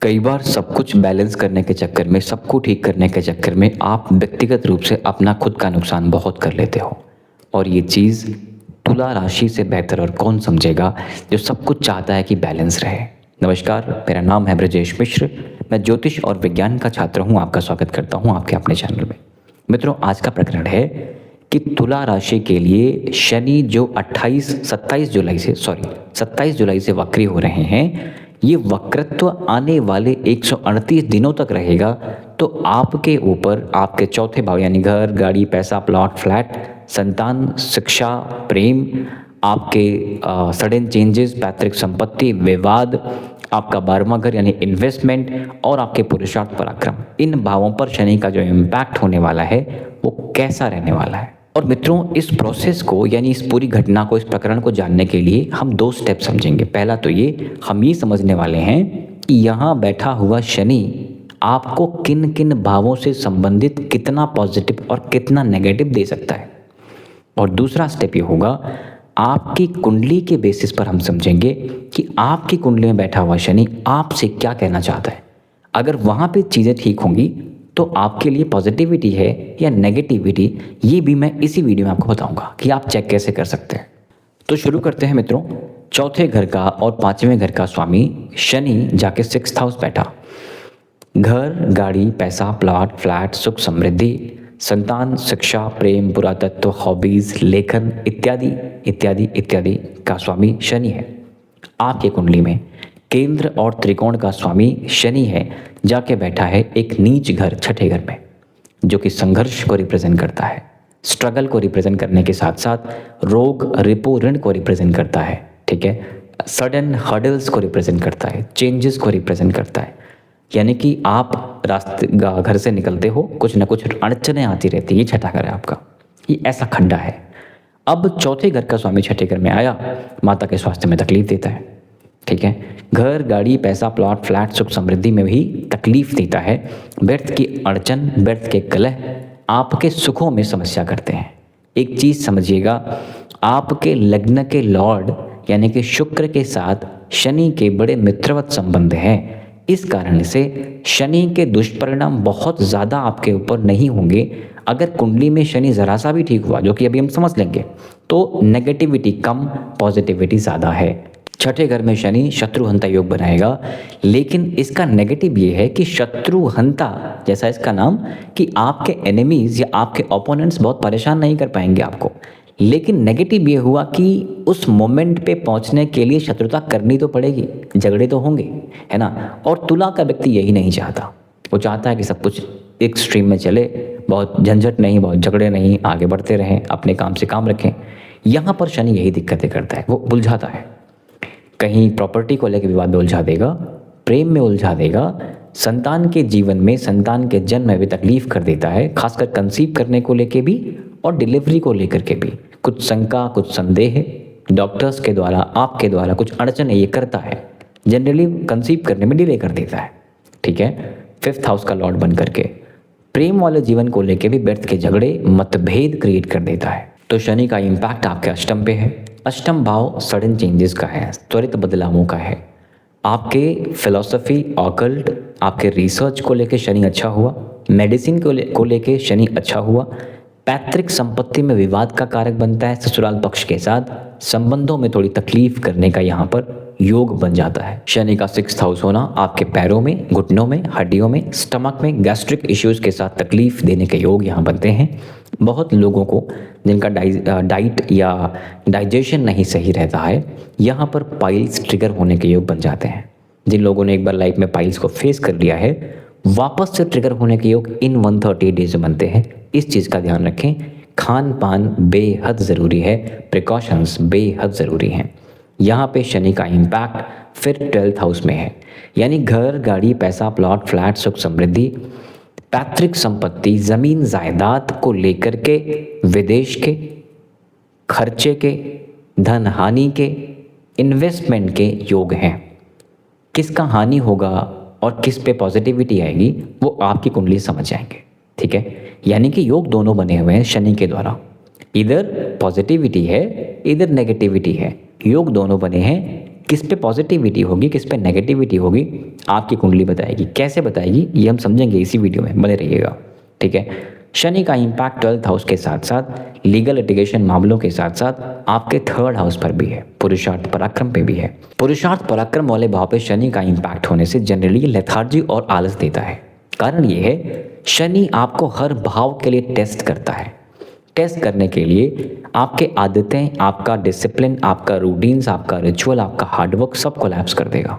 कई बार सब कुछ बैलेंस करने के चक्कर में, सबको ठीक करने के चक्कर में आप व्यक्तिगत रूप से अपना खुद का नुकसान बहुत कर लेते हो। और ये चीज़ तुला राशि से बेहतर और कौन समझेगा जो सब कुछ चाहता है कि बैलेंस रहे। नमस्कार, मेरा नाम है ब्रजेश मिश्र। मैं ज्योतिष और विज्ञान का छात्र हूँ। आपका स्वागत करता हूँ आपके अपने चैनल में। मित्रों, आज का प्रकरण है कि तुला राशि के लिए शनि जो 27 जुलाई से वक्री हो रहे हैं, ये वक्रत्व आने वाले 138 दिनों तक रहेगा। तो आपके ऊपर आपके चौथे भाव यानी घर, गाड़ी, पैसा, प्लॉट, फ्लैट, संतान, शिक्षा, प्रेम, आपके सडन चेंजेस, पैतृक संपत्ति, विवाद, आपका 12वां घर यानी इन्वेस्टमेंट और आपके पुरुषार्थ पराक्रम, इन भावों पर शनि का जो इम्पैक्ट होने वाला है वो कैसा रहने वाला है। और मित्रों, इस प्रोसेस को यानी इस पूरी घटना को, इस प्रकरण को जानने के लिए हम 2 स्टेप समझेंगे। पहला तो हम ये समझने वाले हैं कि यहाँ बैठा हुआ शनि आपको किन किन भावों से संबंधित कितना पॉजिटिव और कितना नेगेटिव दे सकता है। और दूसरा स्टेप ये होगा, आपकी कुंडली के बेसिस पर हम समझेंगे कि आपकी कुंडली में बैठा हुआ शनि आपसे क्या कहना चाहता है। अगर वहाँ पे चीज़ें ठीक होंगी तो आपके लिए पॉजिटिविटी है या नेगेटिविटी, ये भी मैं इसी वीडियो में आपको बताऊंगा कि आप चेक कैसे कर सकते हैं। तो शुरू करते हैं मित्रों। चौथे घर का और 5वें घर का स्वामी शनि जाके 6th हाउस बैठा। घर, गाड़ी, पैसा, प्लॉट, फ्लैट, सुख समृद्धि, संतान, शिक्षा, प्रेम, पुरातत्व, हॉबीज, लेखन इत्यादि इत्यादि इत्यादि का स्वामी शनि है। आपके कुंडली में केंद्र और त्रिकोण का स्वामी शनि है, जाके बैठा है एक नीच घर, छठे घर में, जो कि संघर्ष को रिप्रेजेंट करता है, स्ट्रगल को रिप्रेजेंट करने के साथ साथ रोग, रिपो, ऋण को रिप्रेजेंट करता है। ठीक है, सडन हर्डल्स को रिप्रेजेंट करता है, चेंजेस को रिप्रेजेंट करता है। यानी कि आप रास्ते घर से निकलते हो, कुछ ना कुछ अड़चने आती रहती है। ये छठा घर है आपका, ये ऐसा खड्डा है। अब चौथे घर का स्वामी छठे घर में आया, माता के स्वास्थ्य में तकलीफ देता है। ठीक है, घर, गाड़ी, पैसा, प्लॉट, फ्लैट, सुख समृद्धि में भी तकलीफ देता है। व्यर्थ की अड़चन, व्यर्थ के कलह आपके सुखों में समस्या करते हैं। एक चीज़ समझिएगा, आपके लग्न के लॉर्ड यानी कि शुक्र के साथ शनि के बड़े मित्रवत संबंध हैं। इस कारण से शनि के दुष्परिणाम बहुत ज़्यादा आपके ऊपर नहीं होंगे। अगर कुंडली में शनि ज़रा सा भी ठीक हुआ, जो कि अभी हम समझ लेंगे, तो नेगेटिविटी कम, पॉजिटिविटी ज़्यादा है। छठे घर में शनि शत्रुहंता योग बनाएगा, लेकिन इसका नेगेटिव ये है कि शत्रुहंता जैसा इसका नाम, कि आपके एनिमीज या आपके ओपोनेंट्स बहुत परेशान नहीं कर पाएंगे आपको। लेकिन नेगेटिव ये हुआ कि उस मोमेंट पे पहुंचने के लिए शत्रुता करनी तो पड़ेगी, झगड़े तो होंगे, है ना। और तुला का व्यक्ति यही नहीं चाहता। वो चाहता है कि सब कुछ एक स्ट्रीम में चले, बहुत झंझट नहीं, बहुत झगड़े नहीं, आगे बढ़ते रहें, अपने काम से काम रखें। यहाँ पर शनि यही दिक्कतें करता है, वो उलझाता है। कहीं प्रॉपर्टी को लेकर विवाद में उलझा देगा, प्रेम में उलझा देगा, संतान के जीवन में, संतान के जन्म में भी तकलीफ कर देता है, खासकर कंसीव करने को लेके भी और डिलीवरी को लेकर के भी। कुछ शंका, कुछ संदेह, डॉक्टर्स के द्वारा, आपके द्वारा कुछ अड़चन ये करता है। जनरली कंसीव करने में डिले कर देता है। ठीक है, 5th हाउस का लॉर्ड बन करके प्रेम वाले जीवन को लेके भी व्यर्थ के झगड़े, मतभेद क्रिएट कर देता है। तो शनि का इम्पैक्ट आपके अष्टम पे है। अष्टम भाव सडन चेंजेस का है, त्वरित बदलावों का है। आपके फिलॉसफी, ऑकल्ट, आपके रिसर्च को लेके शनि अच्छा हुआ, मेडिसिन को लेके शनि अच्छा हुआ, पैतृक संपत्ति में विवाद का कारक बनता है, ससुराल पक्ष के साथ संबंधों में थोड़ी तकलीफ करने का यहाँ पर योग बन जाता है। शनि का 6th हाउस होना आपके पैरों में, घुटनों में, हड्डियों में, स्टमक में, गैस्ट्रिक इश्यूज के साथ तकलीफ देने के योग यहाँ बनते हैं। बहुत लोगों को जिनका डाइट या डाइजेशन नहीं सही रहता है, यहाँ पर पाइल्स ट्रिगर होने के योग बन जाते हैं। जिन लोगों ने एक बार लाइफ में पाइल्स को फेस कर लिया है, वापस से ट्रिगर होने के योग इन 130 डेज बनते हैं। इस चीज़ का ध्यान रखें। खान पान बेहद ज़रूरी है, प्रिकॉशंस बेहद ज़रूरी हैं। यहाँ पे शनि का इम्पैक्ट फिर 12th हाउस में है, यानी घर, गाड़ी, पैसा, प्लॉट, फ्लैट, सुख समृद्धि, पैतृक संपत्ति, ज़मीन जायदाद को लेकर के विदेश के खर्चे के, धन हानि के, इन्वेस्टमेंट के योग हैं। किसका हानि होगा और किस पे पॉजिटिविटी आएगी वो आपकी कुंडली समझ जाएंगे। ठीक है, यानी कि योग दोनों बने हुए हैं शनि के द्वारा। इधर पॉजिटिविटी है, इधर नेगेटिविटी है। योग दोनों बने हैं किस पे पॉजिटिविटी होगी, किस पे नेगेटिविटी होगी, आपकी कुंडली बताएगी। कैसे बताएगी ये हम समझेंगे इसी वीडियो में, बने रहिएगा। ठीक है। शनि का इम्पैक्ट 12th हाउस के साथ साथ लीगल लिटिगेशन मामलों के साथ साथ आपके 3rd हाउस पर भी है, पुरुषार्थ पराक्रम पे भी है। पुरुषार्थ पराक्रम वाले भाव पे शनि का इम्पैक्ट होने से जनरली लेथार्जी और आलस देता है। कारण ये है, शनि आपको हर भाव के लिए टेस्ट करता है। टेस्ट करने के लिए आपके आदतें, आपका डिसिप्लिन, आपका रूटीन्स, आपका रिचुअल, आपका हार्डवर्क सब कोलैप्स कर देगा।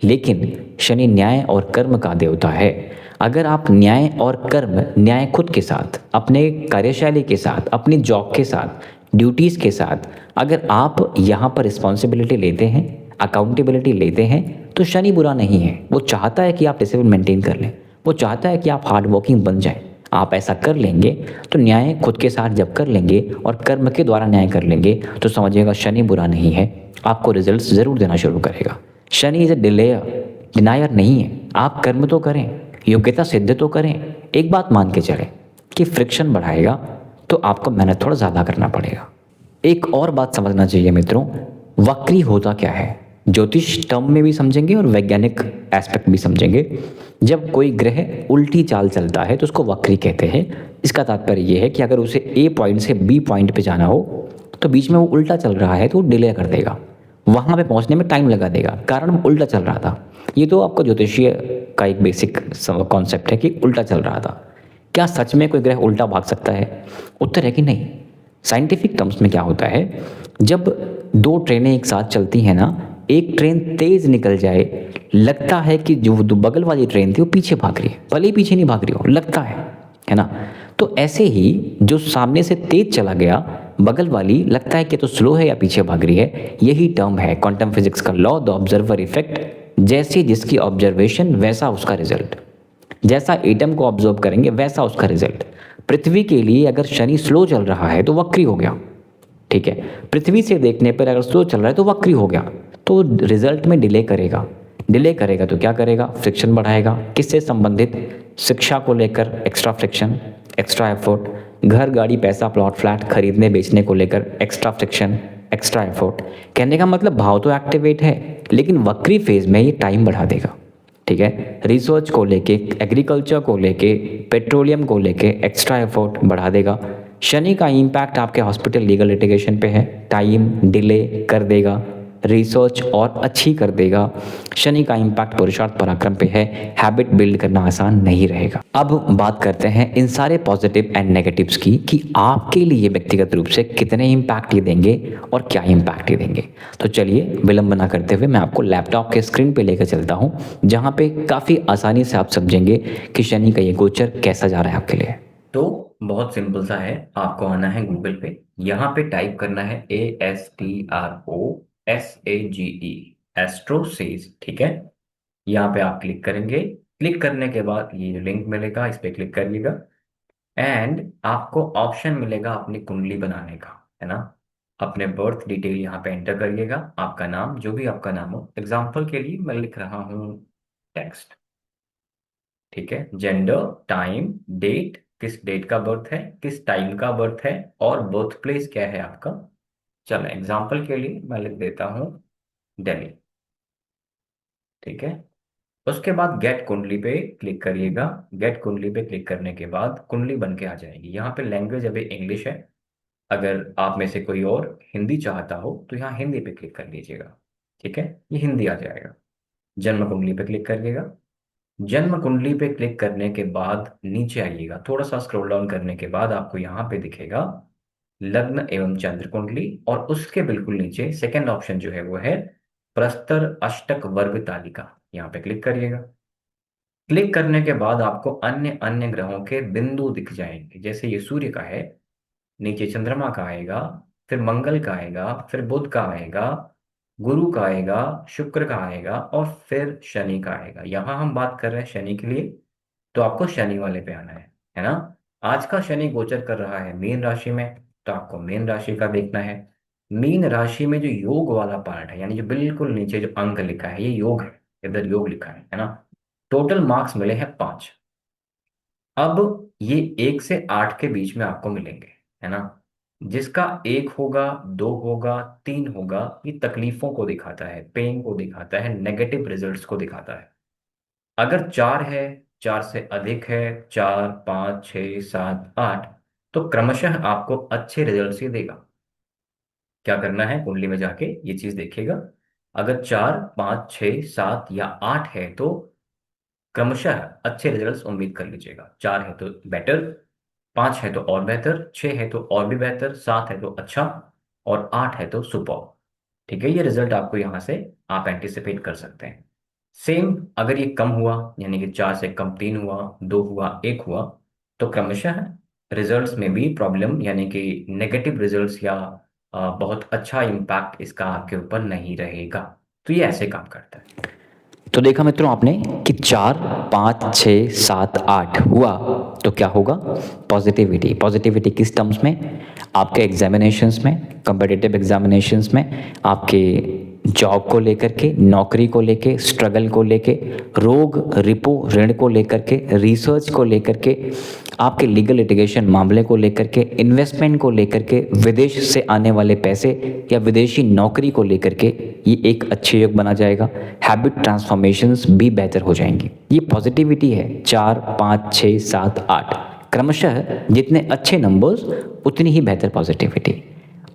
लेकिन शनि न्याय और कर्म का देवता है। अगर आप न्याय और कर्म, न्याय खुद के साथ, अपने कार्यशैली के साथ, अपनी जॉब के साथ, ड्यूटीज़ के साथ, अगर आप यहाँ पर रिस्पॉन्सिबिलिटी लेते हैं, अकाउंटेबिलिटी लेते हैं, तो शनि बुरा नहीं है। वो चाहता है कि आप डिसिप्लिन मेंटेन कर लें, वो चाहता है कि आप हार्ड वर्किंग बन जाएं। आप ऐसा कर लेंगे तो न्याय खुद के साथ जब कर लेंगे और कर्म के द्वारा न्याय कर लेंगे तो समझिएगा शनि बुरा नहीं है, आपको रिजल्ट्स ज़रूर देना शुरू करेगा। शनि इज ए डिनायर नहीं है। आप कर्म तो करें, योग्यता सिद्ध तो करें, एक बात मान के चलें कि फ्रिक्शन बढ़ाएगा तो आपको मेहनत थोड़ा ज़्यादा करना पड़ेगा। एक और बात समझना चाहिए मित्रों, वक्री होता क्या है, ज्योतिष टर्म में भी समझेंगे और वैज्ञानिक एस्पेक्ट भी समझेंगे। जब कोई ग्रह उल्टी चाल चलता है तो उसको वक्री कहते हैं। इसका तात्पर्य यह है कि अगर उसे ए पॉइंट से बी पॉइंट पे जाना हो तो बीच में वो उल्टा चल रहा है तो वो डिले कर देगा, वहाँ पे पहुँचने में टाइम लगा देगा, कारण वो उल्टा चल रहा था। ये तो आपको ज्योतिषीय का एक बेसिक कॉन्सेप्ट है कि उल्टा चल रहा था। क्या सच में कोई ग्रह उल्टा भाग सकता है? उत्तर है कि नहीं। साइंटिफिक टर्म्स में क्या होता है, जब दो ट्रेनें एक साथ चलती हैं ना, एक ट्रेन तेज निकल जाए, लगता है कि जो बगल वाली ट्रेन थी वो पीछे भाग रही है, भले ही पीछे नहीं भाग रही हो, लगता है ना। तो ऐसे ही जो सामने से तेज चला गया, बगल वाली लगता है कि तो स्लो है या पीछे भाग रही है। यही टर्म है क्वांटम फिजिक्स का लॉ, द ऑब्जर्वर इफेक्ट। जैसे जिसकी ऑब्जर्वेशन वैसा उसका रिजल्ट। जैसा एटम को ऑब्जर्व करेंगे वैसा उसका रिजल्ट। पृथ्वी के लिए अगर शनि स्लो चल रहा है तो वक्री हो गया, ठीक है। पृथ्वी से देखने पर अगर स्लो चल रहा है तो वक्री हो गया, तो रिजल्ट में डिले करेगा। डिले करेगा तो क्या करेगा, फ्रिक्शन बढ़ाएगा। किससे संबंधित? शिक्षा को लेकर एक्स्ट्रा फ्रिक्शन, एक्स्ट्रा एफर्ट। घर, गाड़ी, पैसा, प्लॉट, फ्लैट खरीदने बेचने को लेकर एक्स्ट्रा फ्रिक्शन, एक्स्ट्रा एफर्ट। कहने का मतलब भाव तो एक्टिवेट है, लेकिन वक्री फेज में ये टाइम बढ़ा देगा, ठीक है। रिसर्च को लेके, एग्रीकल्चर को लेके, पेट्रोलियम को लेके एक्स्ट्रा एफर्ट बढ़ा देगा। शनि का इम्पैक्ट आपके हॉस्पिटल लीगल लिटिगेशन पे है, टाइम डिले कर देगा, रिसर्च और अच्छी कर देगा। शनि का इम्पैक्ट पुरुषार्थ पराक्रम पे है, हैबिट बिल्ड करना आसान नहीं रहेगा। अब बात करते हैं इन सारे पॉजिटिव एंड नेगेटिव्स की, कि आपके लिए व्यक्तिगत रूप से कितने इम्पैक्ट ये देंगे और क्या इम्पैक्ट ये देंगे। तो चलिए विलंब ना करते हुए मैं आपको लैपटॉप के स्क्रीन पे लेकर चलता हूँ, जहाँ पे काफ़ी आसानी से आप समझेंगे कि शनि का ये गोचर कैसा जा रहा है आपके लिए। तो बहुत सिंपल सा है, आपको आना है गूगल पे, यहाँ पे टाइप करना है ASTROSAGE, एस्ट्रोसेज, ठीक है। यहाँ पे आप क्लिक करेंगे। क्लिक करने के बाद ये जो लिंक मिलेगा इस पे क्लिक करिएगा एंड आपको ऑप्शन मिलेगा अपनी कुंडली बनाने का, है ना। अपने बर्थ डिटेल यहाँ पे एंटर करिएगा, आपका नाम, जो भी आपका नाम हो। एग्जाम्पल के लिए मैं लिख रहा हूँ टेक्स्ट, ठीक है। जेंडर, टाइम, डेट, किस डेट का बर्थ है, किस टाइम का बर्थ है, और बर्थ प्लेस क्या है आपका। चलो एग्जाम्पल के लिए मैं लिख देता हूँ दिल्ली, ठीक है। उसके बाद गेट कुंडली पे क्लिक करिएगा। गेट कुंडली पे क्लिक करने के बाद कुंडली बन के आ जाएगी। यहाँ पे लैंग्वेज अभी इंग्लिश है, अगर आप में से कोई और हिंदी चाहता हो तो यहाँ हिंदी पे क्लिक कर लीजिएगा, ठीक है। ये हिंदी आ जाएगा। जन्म कुंडली पे क्लिक करिएगा। जन्म कुंडली पे क्लिक करने के बाद नीचे आइएगा, थोड़ा सा स्क्रॉल डाउन करने के बाद आपको यहाँ पे दिखेगा लग्न एवं चंद्र कुंडली, और उसके बिल्कुल नीचे सेकंड ऑप्शन जो है वो है प्रस्तर अष्टक वर्ग तालिका। यहाँ पे क्लिक करिएगा। क्लिक करने के बाद आपको अन्य अन्य ग्रहों के बिंदु दिख जाएंगे। जैसे ये सूर्य का है, नीचे चंद्रमा का आएगा, फिर मंगल का आएगा, फिर बुध का आएगा, गुरु का आएगा, शुक्र का आएगा, और फिर शनि का आएगा। यहाँ हम बात कर रहे हैं शनि के लिए, तो आपको शनि वाले पे आना है ना। आज का शनि गोचर कर रहा है मीन राशि में, तो आपको मीन राशि का देखना है। मीन राशि में जो योग वाला पार्ट है, यानी जो बिल्कुल नीचे जो अंक लिखा है, ये योग है, इधर योग लिखा है ना। टोटल मार्क्स मिले हैं 5। अब ये 1 से 8 के बीच में आपको मिलेंगे, है ना। जिसका 1 होगा, 2 होगा, 3 होगा, ये तकलीफों को दिखाता है, पेन को दिखाता है, नेगेटिव रिजल्ट्स को दिखाता है। अगर 4 है, 4 से अधिक है, 4, 5, 6, 7, 8, तो क्रमशः आपको अच्छे रिजल्ट्स ही देगा। क्या करना है, कुंडली में जाके ये चीज देखिएगा। अगर 4, 5, 6, 7 या 8 है तो क्रमशः अच्छे रिजल्ट्स उम्मीद कर लीजिएगा। 4 है तो बेटर, 5 है तो और बेहतर, 6 है तो और भी बेहतर, 7 है तो अच्छा, और 8 है तो सुपर। ठीक है, ये रिजल्ट आपको यहां से आप एंटिसिपेट कर सकते हैं। सेम अगर ये कम हुआ, यानी कि 4 से कम 3 हुआ, 2 हुआ, 1 हुआ, तो क्रमशः रिजल्ट्स में भी प्रॉब्लम, यानी कि नेगेटिव रिजल्ट्स या बहुत अच्छा इम्पैक्ट इसका आपके ऊपर नहीं रहेगा। तो ये ऐसे काम करता है। तो देखा मित्रों आपने कि 4, 5, 6, 7, 8 हुआ तो क्या होगा, पॉजिटिविटी। पॉजिटिविटी किस टर्म्स में, आपके एग्जामिनेशंस में, कॉम्पिटिटिव एग्जामिनेशंस में, आपके जॉब को लेकर के, नौकरी को लेके, स्ट्रगल को लेके, रोग रिपो ऋण को लेकर के, रिसर्च को लेकर के, आपके लीगल लिटिगेशन मामले को लेकर के, इन्वेस्टमेंट को लेकर के, विदेश से आने वाले पैसे या विदेशी नौकरी को लेकर के, ये एक अच्छे योग बना जाएगा। हैबिट ट्रांसफॉर्मेशंस भी बेहतर हो जाएंगी। ये पॉजिटिविटी है 4, 5, 6, 7, 8। क्रमशः जितने अच्छे नंबर्स उतनी ही बेहतर पॉजिटिविटी,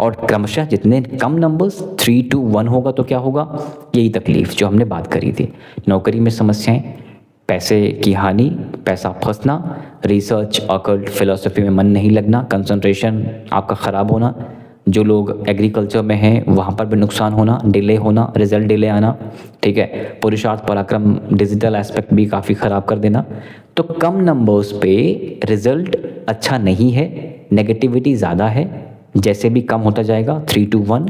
और क्रमशः जितने कम नंबर्स 3 to 1 होगा तो क्या होगा, यही तकलीफ जो हमने बात करी थी, नौकरी में समस्याएं, पैसे की हानि, पैसा फंसना, रिसर्च ऑकल्ट फिलॉसफी में मन नहीं लगना, कंसंट्रेशन आपका ख़राब होना, जो लोग एग्रीकल्चर में हैं वहाँ पर भी नुकसान होना, डिले होना, रिजल्ट डिले आना, ठीक है, पुरुषार्थ पराक्रम डिजिटल एस्पेक्ट भी काफ़ी ख़राब कर देना। तो कम नंबर्स पे रिजल्ट अच्छा नहीं है, नेगेटिविटी ज़्यादा है, जैसे भी कम होता जाएगा 3 to 1,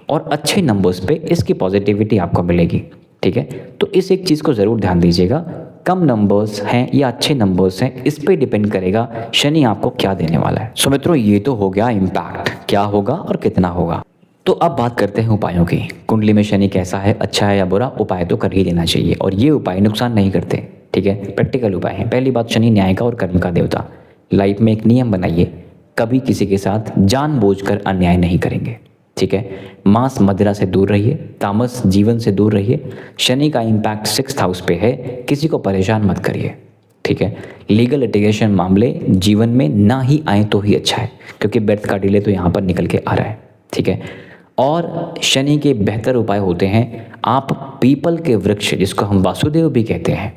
और अच्छे नंबर्स पे इसकी पॉजिटिविटी आपको मिलेगी। ठीक है, तो इस एक चीज़ को ज़रूर ध्यान दीजिएगा, कम नंबर्स हैं या अच्छे नंबर्स हैं, इस पे डिपेंड करेगा शनि आपको क्या देने वाला है। सो मित्रों ये तो हो गया इम्पैक्ट, क्या होगा और कितना होगा। तो अब बात करते हैं उपायों की। कुंडली में शनि कैसा है, अच्छा है या बुरा, उपाय तो कर ही लेना चाहिए, और ये उपाय नुकसान नहीं करते। ठीक है, प्रैक्टिकल उपाय है। पहली बात, शनि न्याय का और कर्म का देवता। लाइफ में एक नियम बनाइए, कभी किसी के साथ जानबूझकर अन्याय नहीं करेंगे। ठीक है, मांस मदिरा से दूर रहिए, तामस जीवन से दूर रहिए। शनि का इम्पैक्ट 6th हाउस पे है, किसी को परेशान मत करिए। ठीक है, लीगल लिटिगेशन मामले जीवन में ना ही आए तो ही अच्छा है, क्योंकि बर्थ का डिले तो यहाँ पर निकल के आ रहा है। ठीक है, और शनि के बेहतर उपाय होते हैं, आप पीपल के वृक्ष, जिसको हम वासुदेव भी कहते हैं,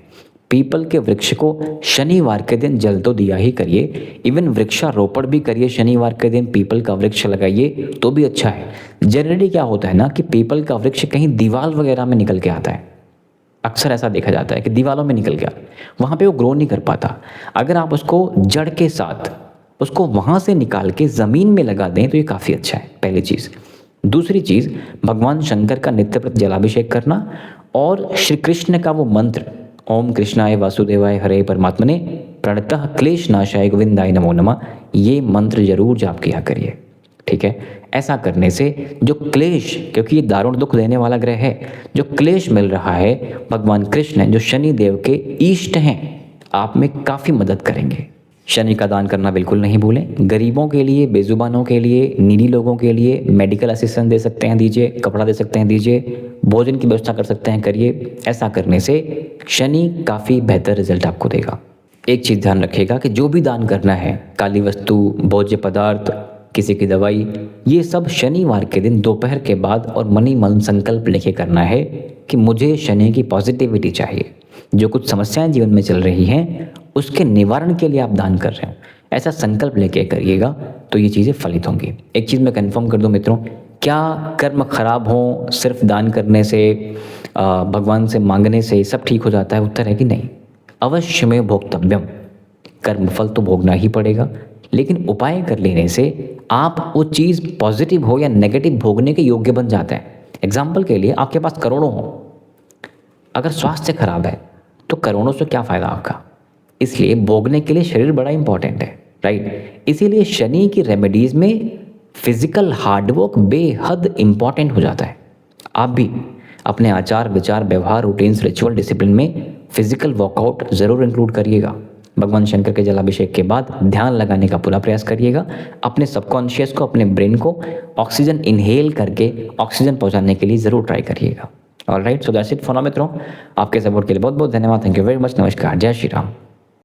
पीपल के वृक्ष को शनिवार के दिन जल तो दिया ही करिए, इवन वृक्षारोपण भी करिए शनिवार के दिन, पीपल का वृक्ष लगाइए तो भी अच्छा है। जनरली क्या होता है ना कि पीपल का वृक्ष कहीं दीवार वगैरह में निकल के आता है, अक्सर ऐसा देखा जाता है कि दीवारों में निकल गया, वहाँ पे वो ग्रो नहीं कर पाता। अगर आप उसको जड़ के साथ उसको वहाँ से निकाल के ज़मीन में लगा दें तो ये काफ़ी अच्छा है, पहली चीज़। दूसरी चीज़, भगवान शंकर का नित्य प्रति जलाभिषेक करना, और श्री कृष्ण का वो मंत्र, ओम कृष्णाय वासुदेवाय हरे परमात्मने प्रणतः क्लेश नाशाय गोविंदाय नमो नमः, ये मंत्र जरूर जाप किया करिए। ठीक है, ऐसा करने से जो क्लेश, क्योंकि ये दारुण दुख देने वाला ग्रह है, जो क्लेश मिल रहा है, भगवान कृष्ण जो शनि देव के इष्ट हैं, आप में काफ़ी मदद करेंगे। शनि का दान करना बिल्कुल नहीं भूलें। गरीबों के लिए, बेजुबानों के लिए, नीडी लोगों के लिए मेडिकल असिस्टेंस दे सकते हैं दीजिए, कपड़ा दे सकते हैं दीजिए, भोजन की व्यवस्था कर सकते हैं करिए। ऐसा करने से शनि काफ़ी बेहतर रिजल्ट आपको देगा। एक चीज़ ध्यान रखिएगा कि जो भी दान करना है, काली वस्तु, भोज्य पदार्थ, किसी की दवाई, ये सब शनिवार के दिन दोपहर के बाद और मनी मन संकल्प लेके करना है कि मुझे शनि की पॉजिटिविटी चाहिए, जो कुछ समस्याएं जीवन में चल रही हैं उसके निवारण के लिए आप दान कर रहे हो, ऐसा संकल्प लेके करिएगा तो ये चीज़ें फलित होंगी। एक चीज़ मैं कंफर्म कर दूं मित्रों, क्या कर्म खराब हो सिर्फ दान करने से, भगवान से मांगने से सब ठीक हो जाता है? उत्तर है कि नहीं, अवश्य में भोक्तव्यम, कर्म फल तो भोगना ही पड़ेगा, लेकिन उपाय कर लेने से आप वो चीज़ पॉजिटिव हो या नेगेटिव भोगने के योग्य बन जाते हैं। एग्जाम्पल के लिए, आपके पास करोड़ों हो, अगर स्वास्थ्य खराब है तो करोड़ों से क्या फ़ायदा आपका? इसलिए भोगने के लिए शरीर बड़ा इंपॉर्टेंट है, राइट? इसीलिए शनि की रेमेडीज़ में फिजिकल हार्डवर्क बेहद इंपॉर्टेंट हो जाता है। आप भी अपने आचार विचार व्यवहार रूटीन्स रिचुअल डिसिप्लिन में फिजिकल वर्कआउट ज़रूर इंक्लूड करिएगा। भगवान शंकर के जलाभिषेक के बाद ध्यान लगाने का पूरा प्रयास करिएगा। अपने सबकॉन्शियस को, अपने ब्रेन को ऑक्सीजन इनहेल करके ऑक्सीजन पहुंचाने के लिए ज़रूर ट्राई करिएगा। Alright, so that's it for now मित्रों। आपके सपोर्ट के लिए बहुत बहुत धन्यवाद। Thank you very much. नमस्कार, जय श्री राम।